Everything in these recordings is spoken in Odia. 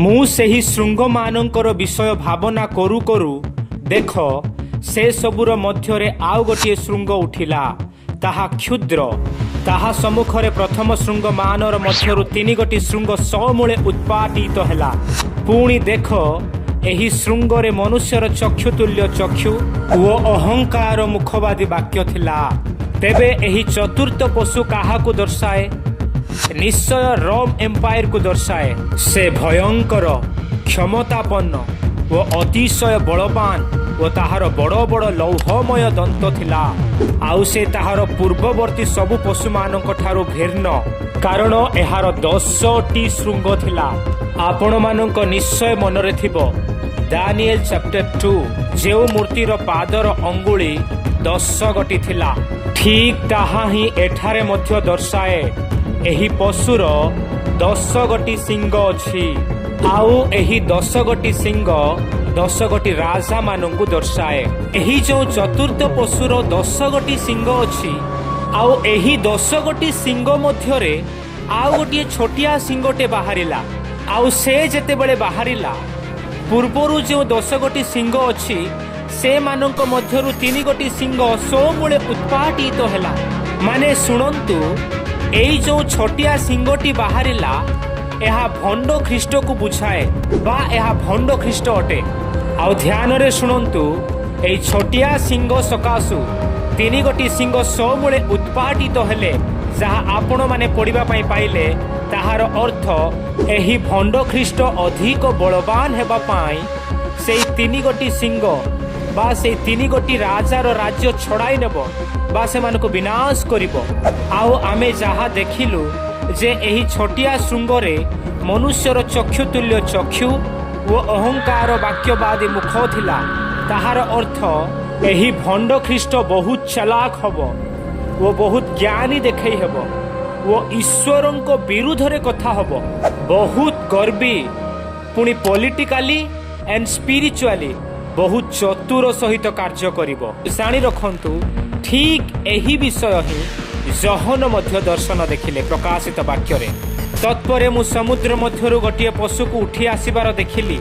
ମୁଁ ସେହି ଶୃଙ୍ଗମାନଙ୍କର ବିଷୟ ଭାବନା କରୁ କରୁ ଦେଖ ସେ ସବୁର ମଧ୍ୟରେ ଆଉ ଗୋଟିଏ ଶୃଙ୍ଗ ଉଠିଲା, ତାହା କ୍ଷୁଦ୍ର। ତାହା ସମ୍ମୁଖରେ ପ୍ରଥମ ଶୃଙ୍ଗମାନର ମଧ୍ୟରୁ 3 ଗୋଟି ଶୃଙ୍ଗ ସମୂଳେ ଉତ୍ପାଟିତ ହେଲା। ପୁଣି ଦେଖ ଏହି ଶୃଙ୍ଗରେ ମନୁଷ୍ୟର ଚକ୍ଷୁ ତୁଲ୍ୟ ଚକ୍ଷୁ ଓ ଅହଙ୍କାର ମୁଖବାଦୀ ବାକ୍ୟ ଥିଲା। ତେବେ ଏହି ଚତୁର୍ଥ ପଶୁ କାହାକୁ ଦର୍ଶାଏ? ନିଶ୍ଚୟ ରୋମ ଏମ୍ପାୟାରକୁ ଦର୍ଶାଏ। ସେ ଭୟଙ୍କର, କ୍ଷମତାପନ୍ନ ଓ ଅତିଶୟ ବଳବାନ ଓ ତାହାର ବଡ଼ ବଡ଼ ଲୌହମୟ ଦନ୍ତ ଥିଲା। ଆଉ ସେ ତାହାର ପୂର୍ବବର୍ତ୍ତୀ ସବୁ ପଶୁମାନଙ୍କ ଠାରୁ ଭିନ୍ନ, କାରଣ ଏହାର 10ଟି ଶୃଙ୍ଗ ଥିଲା। ଆପଣମାନଙ୍କ ନିଶ୍ଚୟ ମନରେ ଥିବ ଦାନିଏଲ ଚାପ୍ଟର 2, ଯେଉଁ ମୂର୍ତ୍ତିର ପାଦର ଅଙ୍ଗୁଳି 10 ଗୋଟି ଥିଲା। ଠିକ୍ ତାହା ହିଁ ଏଠାରେ ମଧ୍ୟ ଦର୍ଶାଏ। ଏହି ପଶୁର 10 ଗୋଟି ଶିଙ୍ଗ ଅଛି, ଆଉ ଏହି 10 ଗୋଟି ଶିଙ୍ଗ 10 ଗୋଟି ରାଜାମାନଙ୍କୁ ଦର୍ଶାଏ। ଏହି ଯେଉଁ ଚତୁର୍ଥ ପଶୁର 10 ଗୋଟି ଶିଙ୍ଗ ଅଛି, ଆଉ ଏହି 10 ଗୋଟି ଶିଙ୍ଗ ମଧ୍ୟରେ ଆଉ ଗୋଟିଏ ଛୋଟିଆ ଶିଙ୍ଗଟେ ବାହାରିଲା। ଆଉ ସେ ଯେତେବେଳେ ବାହାରିଲା, ପୂର୍ବରୁ ଯେଉଁ 10 ଗୋଟି ଶିଙ୍ଗ ଅଛି ସେମାନଙ୍କ ମଧ୍ୟରୁ 3 ଗୋଟି ଶିଙ୍ଗ ସମୂଳେ ଉତ୍ପାଟିତ ହେଲା। ମାନେ ଶୁଣନ୍ତୁ, ଏଇ ଯେଉଁ ଛୋଟିଆ ଶିଙ୍ଗଟି ବାହାରିଲା, ଏହା ଭଣ୍ଡ ଖ୍ରୀଷ୍ଟକୁ ବୁଝାଏ ବା ଏହା ଭଣ୍ଡ ଖ୍ରୀଷ୍ଟ ଅଟେ। ଆଉ ଧ୍ୟାନରେ ଶୁଣନ୍ତୁ, ଏଇ ଛୋଟିଆ ଶିଙ୍ଗ ସକାଶୁ 3 ଗୋଟି ଶିଙ୍ଗ ସମୂଳେ ଉତ୍ପାଟିତ ହେଲେ, ଯାହା ଆପଣମାନେ ପଢ଼ିବା ପାଇଁ ପାଇଲେ, ତାହାର ଅର୍ଥ ଏହି ଭଣ୍ଡ ଖ୍ରୀଷ୍ଟ ଅଧିକ ବଳବାନ ହେବା ପାଇଁ ସେଇ 3 ଗୋଟି ଶିଙ୍ଗ ବା ସେଇ 3 ଗୋଟି ରାଜାର ରାଜ୍ୟ ଛଡ଼ାଇ ନେବ ବା ସେମାନଙ୍କୁ ବିନାଶ କରିବ। ଆଉ ଆମେ ଯାହା ଦେଖିଲୁ ଯେ ଏହି ଛୋଟିଆ ଶୃଙ୍ଗରେ ମନୁଷ୍ୟର ଚକ୍ଷୁ ତୁଲ୍ୟ ଚକ୍ଷୁ ଓ ଅହଙ୍କାର ବାକ୍ୟବାଦୀ ମୁଖ ଥିଲା। ତାହାର ଅର୍ଥ ଏହି ଭଣ୍ଡ ଖ୍ରୀଷ୍ଟ ବହୁତ ଚାଲାକ ହେବ ଓ ବହୁତ ଜ୍ଞାନୀ ଦେଖେଇ ହେବ ଓ ଈଶ୍ୱରଙ୍କ ବିରୁଦ୍ଧରେ କଥା ହେବ। ବହୁତ ଗର୍ବୀ, ପୁଣି ପଲିଟିକାଲି ଆଣ୍ଡ ସ୍ପିରିଚୁଆଲି ବହୁତ ଚତୁର ସହିତ କାର୍ଯ୍ୟ କରିବ। ଜାଣି ରଖନ୍ତୁ, ଠିକ୍ ଏହି ବିଷୟ ହିଁ ଜହନ ମଧ୍ୟ ଦର୍ଶନ ଦେଖିଲେ ପ୍ରକାଶିତ ବାକ୍ୟରେ। ତତ୍ପରେ ମୁଁ ସମୁଦ୍ର ମଧ୍ୟରୁ ଗୋଟିଏ ପଶୁକୁ ଉଠି ଆସିବାର ଦେଖିଲି।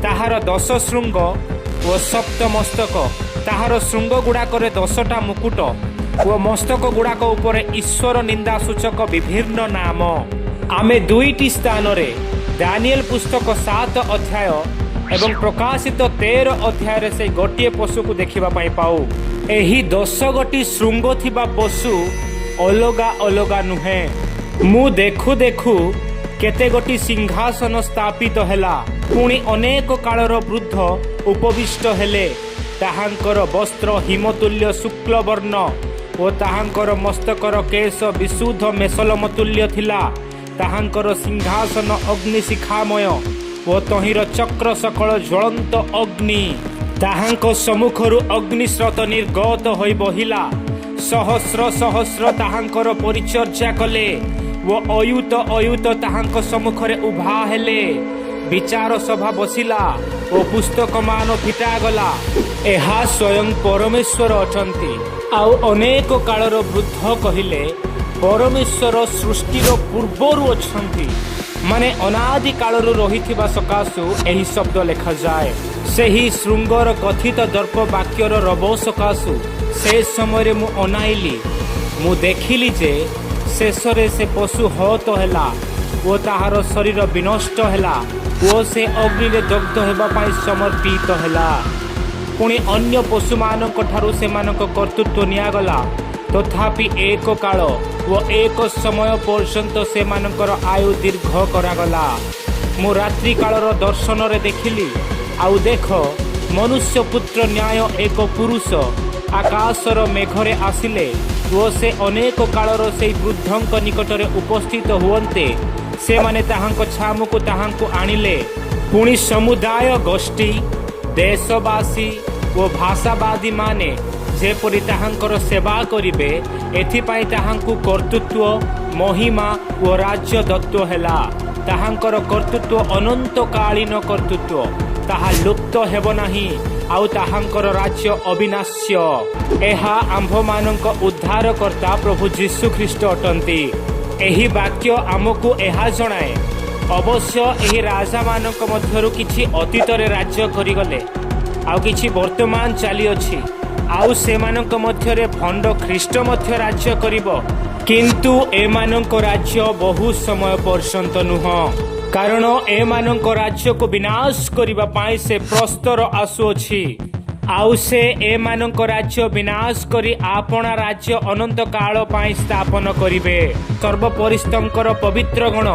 ତାହାର 10 ଶୃଙ୍ଗ ଓ 7 ମସ୍ତକ। ତାହାର ଶୃଙ୍ଗ ଗୁଡ଼ାକରେ 10ଟା ମୁକୁଟ ଓ ମସ୍ତକ ଗୁଡ଼ାକ ଉପରେ ଈଶ୍ୱର ନିନ୍ଦା ସୂଚକ ବିଭିନ୍ନ ନାମ। ଆମେ 2ଟି ସ୍ଥାନରେ ଦାନିଏଲ ପୁସ୍ତକ 7 ଅଧ୍ୟାୟ ଏବଂ ପ୍ରକାଶିତ 13 ଅଧ୍ୟାୟରେ ସେଇ ଗୋଟିଏ ପଶୁକୁ ଦେଖିବା ପାଇଁ ପାଉ। ଏହି 10 ଗୋଟି ଶୃଙ୍ଗ ଥିବା ପଶୁ ଅଲଗା ଅଲଗା ନୁହେଁ। ମୁଁ ଦେଖୁ ଦେଖୁ କେତେ ଗୋଟି ସିଂହାସନ ସ୍ଥାପିତ ହେଲା। ପୁଣି ଅନେକ କାଳର ବୃଦ୍ଧ ଉପବିଷ୍ଟ ହେଲେ। ତାହାଙ୍କର ବସ୍ତ୍ର ହିମତୁଲ୍ୟ ଶୁକ୍ଳବର୍ଣ୍ଣ ଓ ତାହାଙ୍କର ମସ୍ତକର କେଶ ବିଶୁଦ୍ଧ ମେସଲମ ତୁଲ୍ୟ ଥିଲା। ତାହାଙ୍କର ସିଂହାସନ ଅଗ୍ନିଶିଖାମୟ ଓ ତହିଁର ଚକ୍ର ସକଳ ଜ୍ୱଳନ୍ତ ଅଗ୍ନି। ତାହାଙ୍କ ସମ୍ମୁଖରୁ ଅଗ୍ନିସ୍ରୋତ ନିର୍ଗତ ହୋଇ ବହିଲା। ସହସ୍ର ସହସ୍ର ତାହାଙ୍କର ପରିଚର୍ଯା କଲେ ଓ ଅୟୁତ ଅୟୁତ ତାହାଙ୍କ ସମ୍ମୁଖରେ ଉଭା ହେଲେ। ବିଚାର ସଭା ବସିଲା ଓ ପୁସ୍ତକମାନ ଫିଟାଗଲା। ଏହା ସ୍ୱୟଂ ପରମେଶ୍ୱର ଅଛନ୍ତି। ଆଉ ଅନେକ କାଳର ବୃଦ୍ଧ କହିଲେ, ପରମେଶ୍ୱର ସୃଷ୍ଟିର ପୂର୍ବରୁ ଅଛନ୍ତି, ମାନେ ଅନାଦି କାଳରୁ ରହିଥିବା ସକାଶୁ ଏହି ଶବ୍ଦ ଲେଖାଯାଏ। ସେହି ଶୃଙ୍ଗର କଥିତ ଦର୍ପ ବାକ୍ୟର ରବ ସକାଶୁ ସେ ସମୟରେ ମୁଁ ଅନାଇଲି। ମୁଁ ଦେଖିଲି ଯେ ଶେଷରେ ସେ ପଶୁ ହତ ହେଲା ଓ ତାହାର ଶରୀର ବିନଷ୍ଟ ହେଲା ଓ ସେ ଅଗ୍ନିରେ ଦଗ୍ଧ ହେବା ପାଇଁ ସମର୍ପିତ ହେଲା। ପୁଣି ଅନ୍ୟ ପଶୁମାନଙ୍କ ଠାରୁ ସେମାନଙ୍କ କର୍ତ୍ତୃତ୍ୱ ନିଆଗଲା। ତଥାପି ଏକ କାଳ ଓ ଏକ ସମୟ ପର୍ଯ୍ୟନ୍ତ ସେମାନଙ୍କର ଆୟୁ ଦୀର୍ଘ କରାଗଲା। ମୁଁ ରାତ୍ରି କାଳର ଦର୍ଶନରେ ଦେଖିଲି, ଆଉ ଦେଖ, ମନୁଷ୍ୟ ପୁତ୍ର ନ୍ୟାୟ ଏକ ପୁରୁଷ ଆକାଶର ମେଘରେ ଆସିଲେ ଓ ସେ ଅନେକ କାଳର ସେଇ ବୃଦ୍ଧଙ୍କ ନିକଟରେ ଉପସ୍ଥିତ ହୁଅନ୍ତେ। ସେମାନେ ତାହାଙ୍କ ଛାମୁକୁ ତାହାଙ୍କୁ ଆଣିଲେ। ପୁଣି ସମୁଦାୟ ଗୋଷ୍ଠୀ, ଦେଶବାସୀ ଓ ଭାଷାବାଦୀମାନେ ଯେପରି ତାହାଙ୍କର ସେବା କରିବେ, ଏଥିପାଇଁ ତାହାଙ୍କୁ କର୍ତ୍ତୃତ୍ୱ, ମହିମା ଓ ରାଜ୍ୟ ଦତ୍ତ ହେଲା। ତାହାଙ୍କର କର୍ତ୍ତୃତ୍ୱ ଅନନ୍ତକାଳୀନ କର୍ତ୍ତୃତ୍ୱ, ତାହା ଲୁପ୍ତ ହେବ ନାହିଁ, ଆଉ ତାହାଙ୍କର ରାଜ୍ୟ ଅବିନାଶ୍ୟ। ଏହା ଆମ୍ଭମାନଙ୍କ ଉଦ୍ଧାରକର୍ତ୍ତା ପ୍ରଭୁ ଯୀଶୁ ଖ୍ରୀଷ୍ଟ ଅଟନ୍ତି। ଏହି ବାକ୍ୟ ଆମକୁ ଏହା ଜଣାଏ ଅବଶ୍ୟ ଏହି ରାଜାମାନଙ୍କ ମଧ୍ୟରୁ କିଛି ଅତୀତରେ ରାଜ୍ୟ କରିଗଲେ, ଆଉ କିଛି ବର୍ତ୍ତମାନ ଚାଲିଅଛି, ଆଉ ସେମାନଙ୍କ ମଧ୍ୟରେ ଭଣ୍ଡ ଖ୍ରୀଷ୍ଟ ମଧ୍ୟ ରାଜ୍ୟ କରିବ। କିନ୍ତୁ ଏମାନଙ୍କ ରାଜ୍ୟ ବହୁ ସମୟ ପର୍ଯ୍ୟନ୍ତ ନୁହଁ, କାରଣ ଏମାନଙ୍କ ରାଜ୍ୟକୁ ବିନାଶ କରିବା ପାଇଁ ସେ ପ୍ରସ୍ତର ଆସୁଅଛି। ଆଉ ସେ ଏମାନଙ୍କ ରାଜ୍ୟ ବିନାଶ କରି ଆପଣା ରାଜ୍ୟ ଅନନ୍ତ କାଳ ପାଇଁ ସ୍ଥାପନ କରିବେ। ସର୍ବପରିସ୍ତଙ୍କର ପବିତ୍ର ଗଣ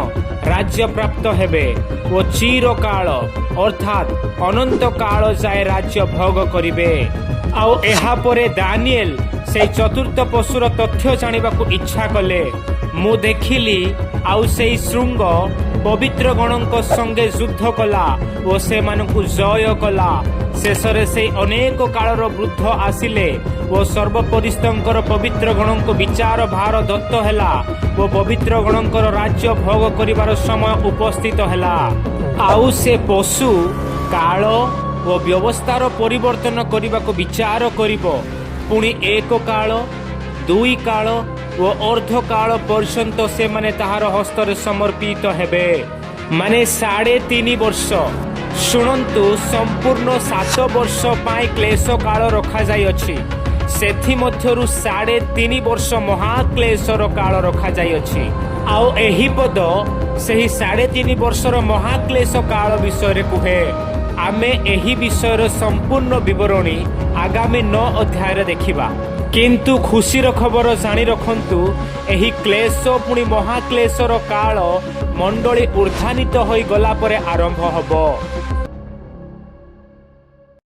ରାଜ୍ୟ ପ୍ରାପ୍ତ ହେବେ ଓ ଚିରକାଳ ଅର୍ଥାତ୍ ଅନନ୍ତ କାଳ ଯାଏ ରାଜ୍ୟ ଭୋଗ କରିବେ। ଆଉ ଏହାପରେ ଦାନିଏଲ ସେଇ ଚତୁର୍ଥ ପଶୁର ତଥ୍ୟ ଜାଣିବାକୁ ଇଚ୍ଛା କଲେ। ମୁଁ ଦେଖିଲି, ଆଉ ସେଇ ଶୃଙ୍ଗ ପବିତ୍ର ଗଣଙ୍କ ସଙ୍ଗେ ଯୁଦ୍ଧ କଲା ଓ ସେମାନଙ୍କୁ ଜୟ କଲା। ଶେଷରେ ସେଇ ଅନେକ କାଳର ବୃଦ୍ଧ ଆସିଲେ ଓ ସର୍ବପରିସ୍ତଙ୍କର ପବିତ୍ର ଗଣଙ୍କୁ ବିଚାର ଭାର ଦତ୍ତ ହେଲା ଓ ପବିତ୍ର ଗଣଙ୍କର ରାଜ୍ୟ ଭୋଗ କରିବାର ସମୟ ଉପସ୍ଥିତ ହେଲା। ଆଉ ସେ ପଶୁ କାଳ ଓ ବ୍ୟବସ୍ଥାର ପରିବର୍ତ୍ତନ କରିବାକୁ ବିଚାର କରିବ। ପୁଣି ଏକ କାଳ, ଦୁଇ କାଳ ଓ ଅର୍ଦ୍ଧ କାଳ ପର୍ଯ୍ୟନ୍ତ ସେମାନେ ତାହାର ହସ୍ତରେ ସମର୍ପିତ ହେବେ, ମାନେ 3.5 ବର୍ଷ। ଶୁଣନ୍ତୁ, ସମ୍ପୂର୍ଣ୍ଣ 7 ବର୍ଷ ପାଇଁ କ୍ଲେଶ କାଳ ରଖାଯାଇଅଛି। ସେଥିମଧ୍ୟରୁ 3.5 ବର୍ଷ ମହାକ୍ଲେଶର କାଳ ରଖାଯାଇଅଛି। ଆଉ ଏହି ପଦ ସେହି 3.5 ବର୍ଷର ମହାକ୍ଲେଶ କାଳ ବିଷୟରେ କୁହେ। ଆମେ ଏହି ବିଷୟର ସମ୍ପୂର୍ଣ୍ଣ ବିବରଣୀ ଆଗାମୀ 9 ଅଧ୍ୟାୟରେ ଦେଖିବା। କିନ୍ତୁ ଖୁସିର ଖବର ଜାଣି ରଖନ୍ତୁ, ଏହି କ୍ଲେଶ ପୁଣି ମହାକ୍ଲେଶର କାଳ ମଣ୍ଡଳୀ ଉର୍ଦ୍ଧାନିତ ହୋଇଗଲା ପରେ ଆରମ୍ଭ ହେବ।